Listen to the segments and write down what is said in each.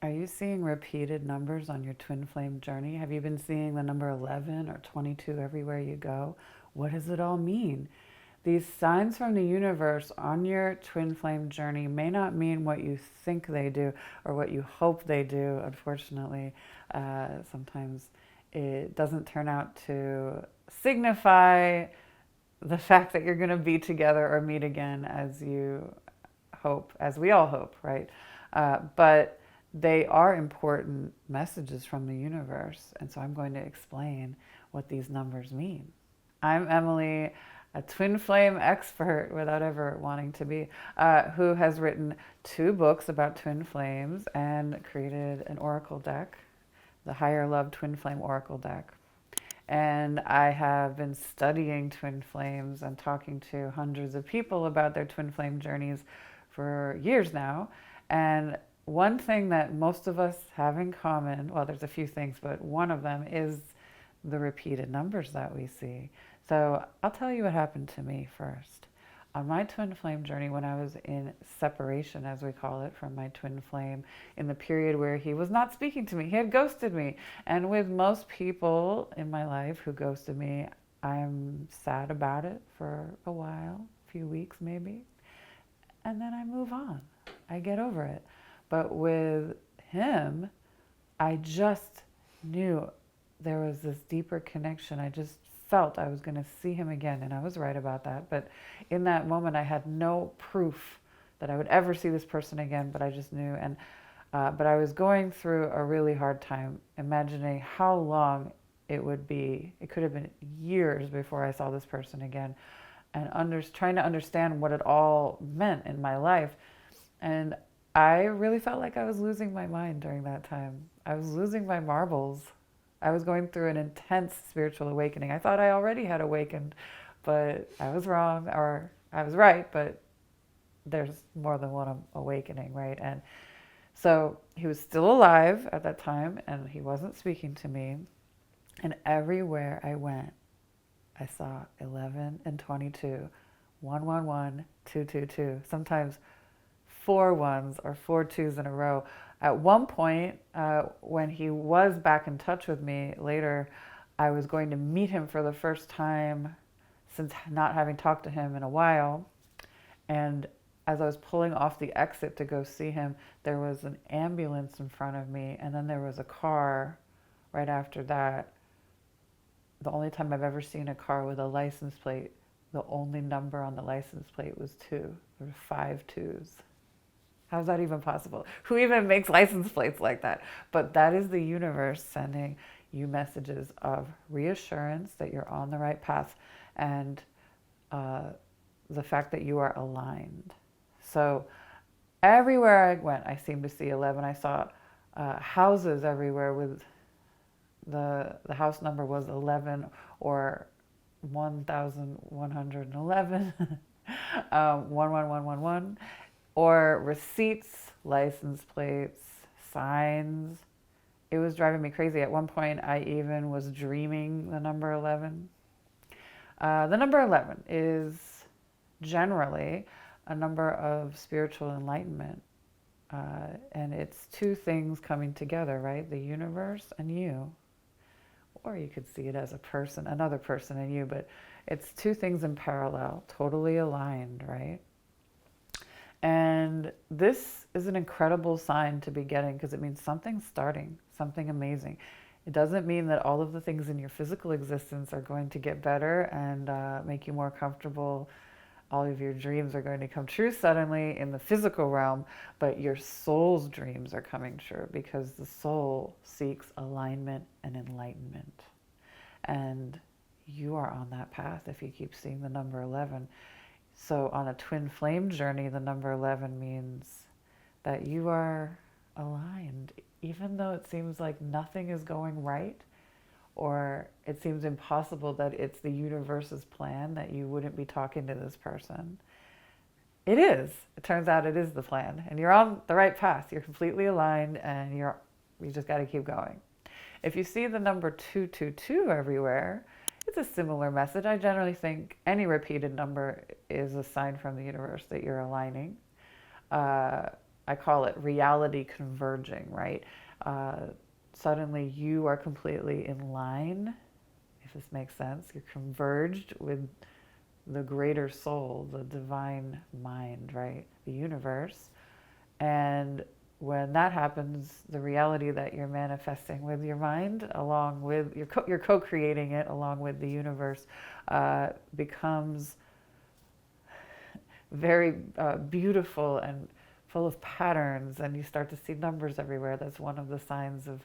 Are you seeing repeated numbers on your twin flame journey? Have you been seeing the number 11 or 22 everywhere you go? What does it all mean? These signs from the universe on your twin flame journey may not mean what you think they do or what you hope they do, unfortunately. Sometimes it doesn't turn out to signify the fact that you're going to be together or meet again as you hope, as we all hope, right? But they are important messages from the universe. And so I'm going to explain what these numbers mean. I'm Emily, a twin flame expert without ever wanting to be, who has written 2 books about twin flames and created an oracle deck, the Higher Love Twin Flame Oracle deck. And I have been studying twin flames and talking to hundreds of people about their twin flame journeys for years now. And one thing that most of us have in common, well, there's a few things, but one of them is the repeated numbers that we see. So I'll tell you what happened to me first. On my twin flame journey, when I was in separation, as we call it, from my twin flame, in the period where he was not speaking to me, he had ghosted me. And with most people in my life who ghosted me, I'm sad about it for a while, a few weeks maybe, and then I move on. I get over it. But with him, I just knew there was this deeper connection. I just felt I was going to see him again, and I was right about that. But in that moment, I had no proof that I would ever see this person again, but I just knew. And but I was going through a really hard time, imagining how long it would be. It could have been years before I saw this person again, and trying to understand what it all meant in my life. And I really felt like I was losing my mind during that time. I was losing my marbles. I was going through an intense spiritual awakening. I thought I already had awakened, but I was wrong, or I was right, but there's more than one awakening, right? And so he was still alive at that time, and he wasn't speaking to me. And everywhere I went, I saw 11 and 22, 111, 222, sometimes 4 1s or 4 2s in a row. At one point, when he was back in touch with me later, I was going to meet him for the first time since not having talked to him in a while. And as I was pulling off the exit to go see him, there was an ambulance in front of me, and then there was a car right after that. The only time I've ever seen a car with a license plate, the only number on the license plate was 2. There were 5 2s. How's that even possible? Who even makes license plates like that? But that is the universe sending you messages of reassurance that you're on the right path, and the fact that you are aligned. So everywhere I went, I seemed to see 11. I saw houses everywhere with the house number was 11 or 1111, 11111, or receipts, license plates, signs. It was driving me crazy. At one point, I even was dreaming the number 11. The number 11 is generally a number of spiritual enlightenment. And it's 2 things coming together, right? The universe and you. Or you could see it as a person, another person in you, but it's 2 things in parallel, totally aligned, right? And this is an incredible sign to be getting because it means something's starting, something amazing. It doesn't mean that all of the things in your physical existence are going to get better and make you more comfortable. All of your dreams are going to come true suddenly in the physical realm, but your soul's dreams are coming true because the soul seeks alignment and enlightenment. And you are on that path if you keep seeing the number 11. So on a twin flame journey, the number 11 means that you are aligned. Even though it seems like nothing is going right, or it seems impossible that it's the universe's plan that you wouldn't be talking to this person. It is. It turns out it is the plan, and you're on the right path. You're completely aligned, and you just got to keep going. If you see the number 222 everywhere, it's a similar message. I generally think any repeated number is a sign from the universe that you're aligning. I call it reality converging, right? Suddenly you are completely in line, if this makes sense. You're converged with the greater soul, the divine mind, right? The universe. And when that happens, the reality that you're manifesting with your mind, along with you're co-creating it along with the universe, becomes very beautiful and full of patterns, and you start to see numbers everywhere. That's one of the signs of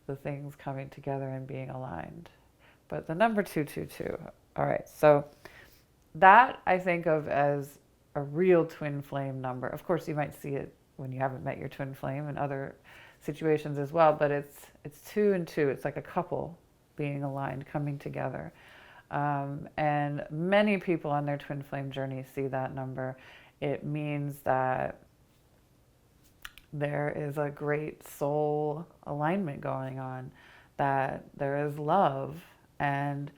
the things coming together and being aligned. But the number 222. All right, so that I think of as a real twin flame number. Of course, you might see it when you haven't met your twin flame in other situations as well, but it's 2 and 2. It's like a couple being aligned, coming together. And many people on their twin flame journey see that number. It means that there is a great soul alignment going on, that there is love. And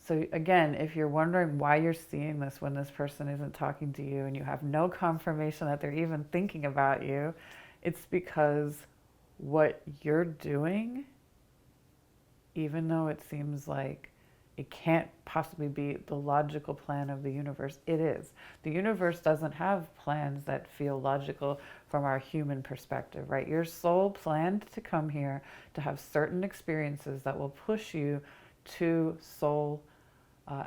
so again, if you're wondering why you're seeing this when this person isn't talking to you and you have no confirmation that they're even thinking about you, it's because what you're doing, even though it seems like it can't possibly be the logical plan of the universe, it is. The universe doesn't have plans that feel logical from our human perspective, right? Your soul planned to come here to have certain experiences that will push you to soul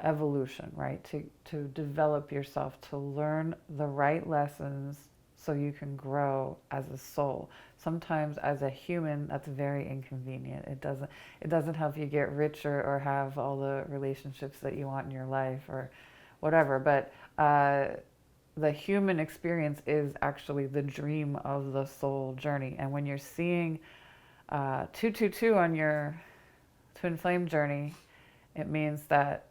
evolution, right? To develop yourself, to learn the right lessons so you can grow as a soul. Sometimes as a human, that's very inconvenient. It doesn't help you get richer or have all the relationships that you want in your life or whatever. But the human experience is actually the dream of the soul journey. And when you're seeing 222 on your twin flame journey, it means that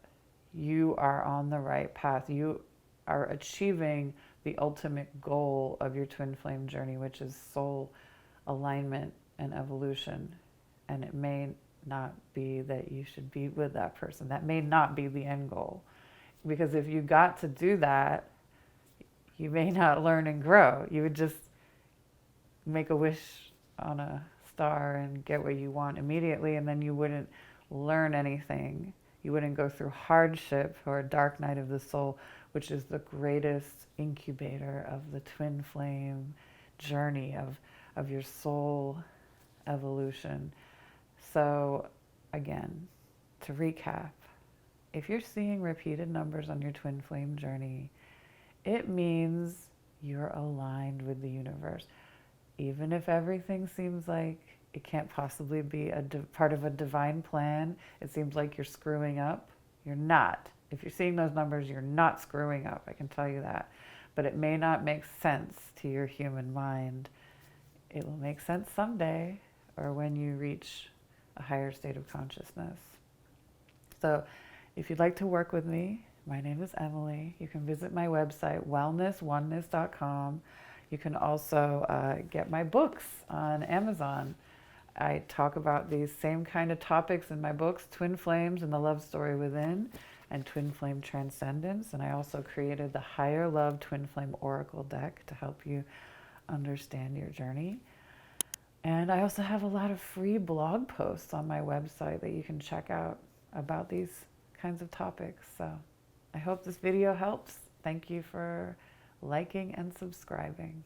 you are on the right path. You are achieving the ultimate goal of your twin flame journey, which is soul alignment and evolution. And it may not be that you should be with that person. That may not be the end goal. Because if you got to do that, you may not learn and grow. You would just make a wish on a star and get what you want immediately, and then you wouldn't learn anything. You wouldn't go through hardship or a dark night of the soul, which is the greatest incubator of the twin flame journey of your soul evolution. So again, to recap, if you're seeing repeated numbers on your twin flame journey, it means you're aligned with the universe. Even if everything seems like it can't possibly be part of a divine plan, it seems like you're screwing up, you're not. If you're seeing those numbers, you're not screwing up, I can tell you that. But it may not make sense to your human mind. It will make sense someday, or when you reach a higher state of consciousness. So if you'd like to work with me, my name is Emily. You can visit my website, wellnessoneness.com. You can also get my books on Amazon. I talk about these same kind of topics in my books, Twin Flames and the Love Story Within, and Twin Flame Transcendence. And I also created the Higher Love Twin Flame Oracle deck to help you understand your journey. And I also have a lot of free blog posts on my website that you can check out about these kinds of topics. So I hope this video helps. Thank you for liking and subscribing.